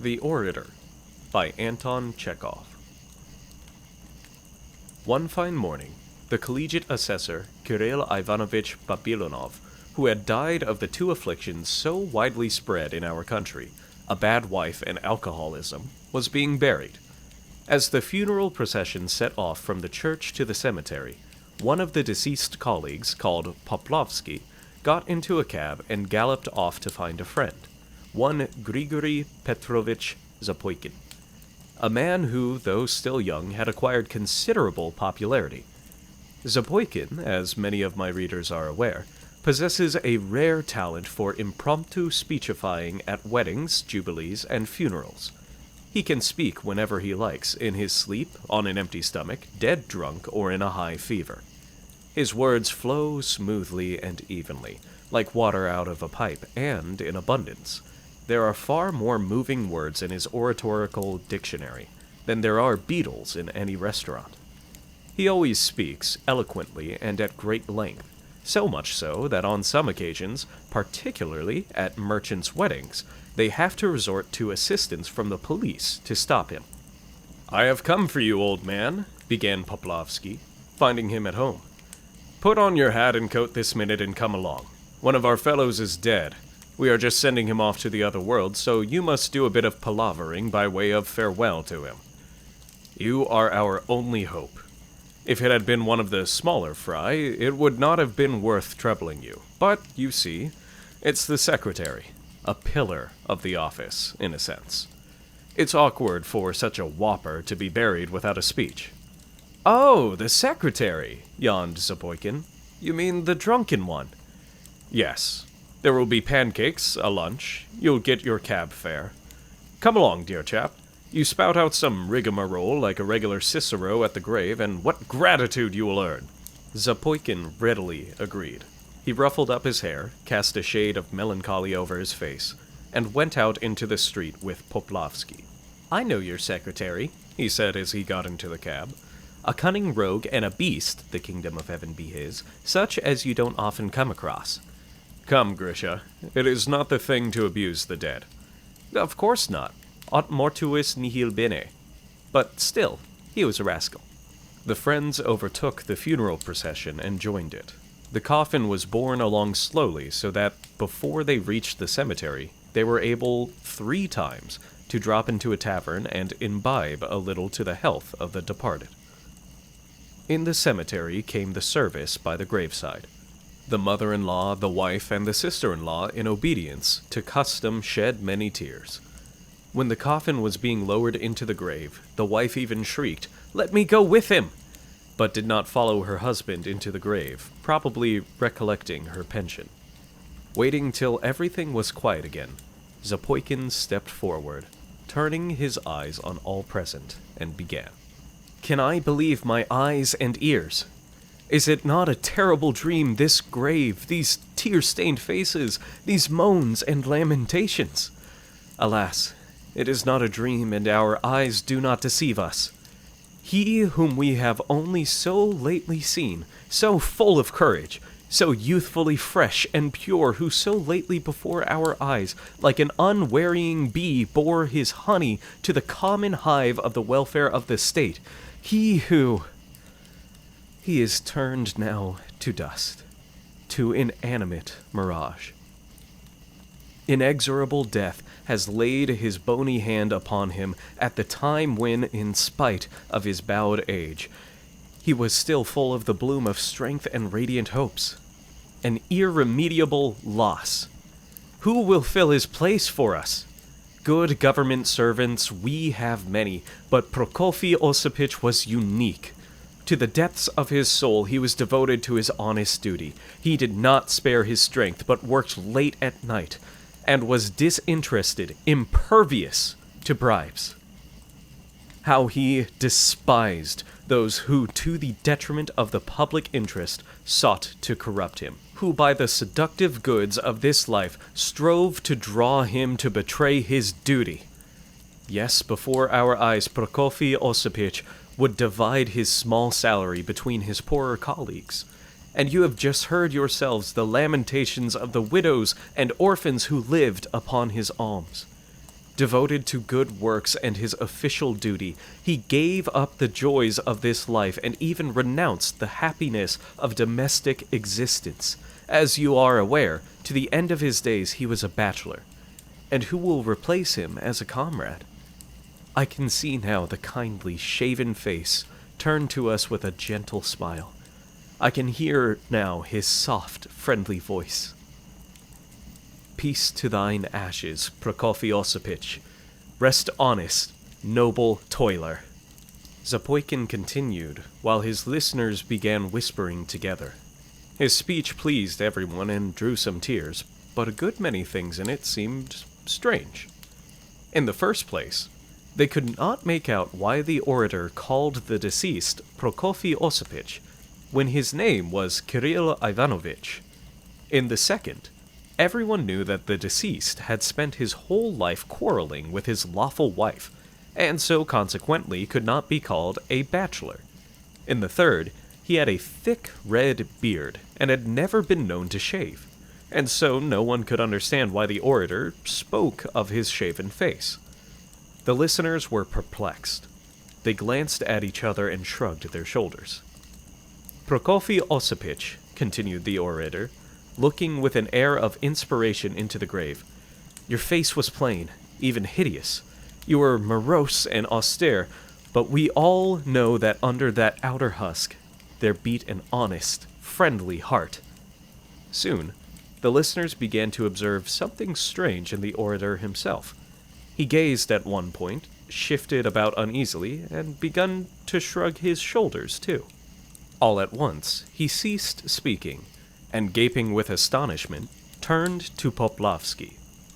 The Orator by Anton Chekhov. One fine morning, the collegiate assessor, Kirill Ivanovich Babilonov, who had died of the two afflictions so widely spread in our country, a bad wife and alcoholism, was being buried. As the funeral procession set off from the church to the cemetery, one of the deceased colleagues, called Poplovsky, got into a cab and galloped off to find a friend, one Grigory Petrovich Zapoikin, a man who, though still young, had acquired considerable popularity. Zapoikin, as many of my readers are aware, possesses a rare talent for impromptu speechifying at weddings, jubilees, and funerals. He can speak whenever he likes, in his sleep, on an empty stomach, dead drunk, or in a high fever. His words flow smoothly and evenly, like water out of a pipe, and in abundance. There are far more moving words in his oratorical dictionary than there are beetles in any restaurant. He always speaks eloquently and at great length, so much so that on some occasions, particularly at merchants' weddings, they have to resort to assistance from the police to stop him. "I have come for you, old man," began Poplovsky, finding him at home. "Put on your hat and coat this minute and come along. One of our fellows is dead. We are just sending him off to the other world, so you must do a bit of palavering by way of farewell to him. You are our only hope. If it had been one of the smaller fry, it would not have been worth troubling you. But, you see, it's the secretary, a pillar of the office, in a sense. It's awkward for such a whopper to be buried without a speech." "Oh, the secretary," yawned Zapoikin. "You mean the drunken one?" "Yes. There will be pancakes, a lunch. You'll get your cab fare. Come along, dear chap. You spout out some rigmarole like a regular Cicero at the grave, and what gratitude you will earn." Zapoikin readily agreed. He ruffled up his hair, cast a shade of melancholy over his face, and went out into the street with Poplovsky. "I know your secretary," he said as he got into the cab. "A cunning rogue and a beast, the kingdom of heaven be his, such as you don't often come across." "Come, Grisha, it is not the thing to abuse the dead." "Of course not. Aut mortuis nihil bene." But still, he was a rascal. The friends overtook the funeral procession and joined it. The coffin was borne along slowly so that, before they reached the cemetery, they were able 3 times to drop into a tavern and imbibe a little to the health of the departed. In the cemetery came the service by the graveside. The mother-in-law, the wife, and the sister-in-law, in obedience to custom, shed many tears. When the coffin was being lowered into the grave, the wife even shrieked, "Let me go with him!" but did not follow her husband into the grave, probably recollecting her pension. Waiting till everything was quiet again, Zapoikin stepped forward, turning his eyes on all present, and began. "Can I believe my eyes and ears? Is it not a terrible dream, this grave, these tear-stained faces, these moans and lamentations? Alas, it is not a dream, and our eyes do not deceive us. He whom we have only so lately seen, so full of courage, so youthfully fresh and pure, who so lately before our eyes, like an unwearying bee, bore his honey to the common hive of the welfare of the state, he is turned now to dust, to inanimate mirage. Inexorable death has laid his bony hand upon him at the time when, in spite of his bowed age, he was still full of the bloom of strength and radiant hopes. An irremediable loss. Who will fill his place for us? Good government servants we have many, but Prokofy Osipych was unique. To the depths of his soul, he was devoted to his honest duty. He did not spare his strength, but worked late at night, and was disinterested, impervious to bribes. How he despised those who, to the detriment of the public interest, sought to corrupt him, who by the seductive goods of this life strove to draw him to betray his duty. Yes, before our eyes, Prokofy Osipych would divide his small salary between his poorer colleagues. And you have just heard yourselves the lamentations of the widows and orphans who lived upon his alms. Devoted to good works and his official duty, he gave up the joys of this life and even renounced the happiness of domestic existence. As you are aware, to the end of his days he was a bachelor. And who will replace him as a comrade? I can see now the kindly, shaven face turn to us with a gentle smile. I can hear now his soft, friendly voice. Peace to thine ashes, Prokofy Osipich. Rest honest, noble toiler. Zapoikin continued, while his listeners began whispering together. His speech pleased everyone and drew some tears, but a good many things in it seemed strange. In the first place, they could not make out why the orator called the deceased Prokofy Osipich when his name was Kirill Ivanovich. In the second, everyone knew that the deceased had spent his whole life quarreling with his lawful wife, and so consequently could not be called a bachelor. In the third, he had a thick red beard and had never been known to shave, and so no one could understand why the orator spoke of his shaven face. The listeners were perplexed. They glanced at each other and shrugged their shoulders. Prokofy Osipich, continued the orator, looking with an air of inspiration into the grave. Your face was plain, even hideous. You were morose and austere, but we all know that under that outer husk there beat an honest, friendly heart. Soon, the listeners began to observe something strange in the orator himself. He gazed at one point, shifted about uneasily, and began to shrug his shoulders, too. All at once, he ceased speaking, and gaping with astonishment, turned to Poplavsky.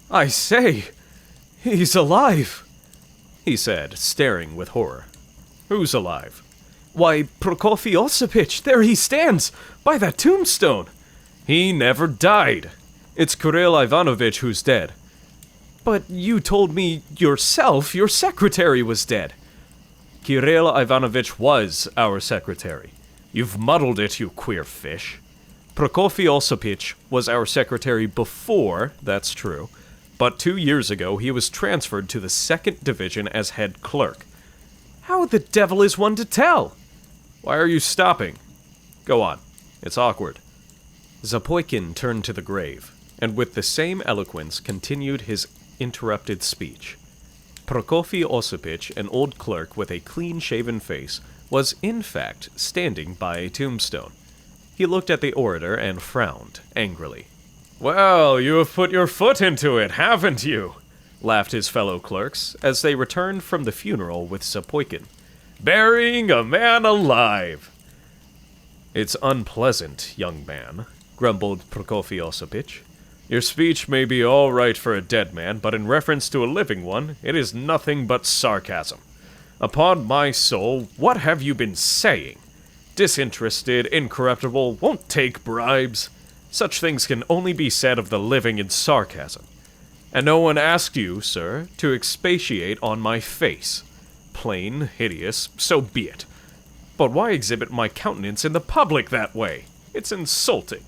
I say, he's alive, he said, staring with horror. Who's alive? Why, Prokofy Osipich, there he stands, by that tombstone. He never died. It's Kirill Ivanovich who's dead. But you told me yourself your secretary was dead. Kirill Ivanovich was our secretary. You've muddled it, you queer fish. Prokofy Osipich was our secretary before, that's true, but 2 years ago he was transferred to the 2nd Division as head clerk. How the devil is one to tell? Why are you stopping? Go on. It's awkward. Zapoikin turned to the grave, and with the same eloquence continued his interrupted speech. Prokofy Osipich, an old clerk with a clean-shaven face, was in fact standing by a tombstone. He looked at the orator and frowned angrily. Well, you have put your foot into it, haven't you? Laughed his fellow clerks as they returned from the funeral with Zapoikin. Burying a man alive! It's unpleasant, young man, grumbled Prokofy Osipich. Your speech may be all right for a dead man, but in reference to a living one, it is nothing but sarcasm. Upon my soul, what have you been saying? Disinterested, incorruptible, won't take bribes. Such things can only be said of the living in sarcasm. And no one asked you, sir, to expatiate on my face. Plain, hideous, so be it. But why exhibit my countenance in the public that way? It's insulting.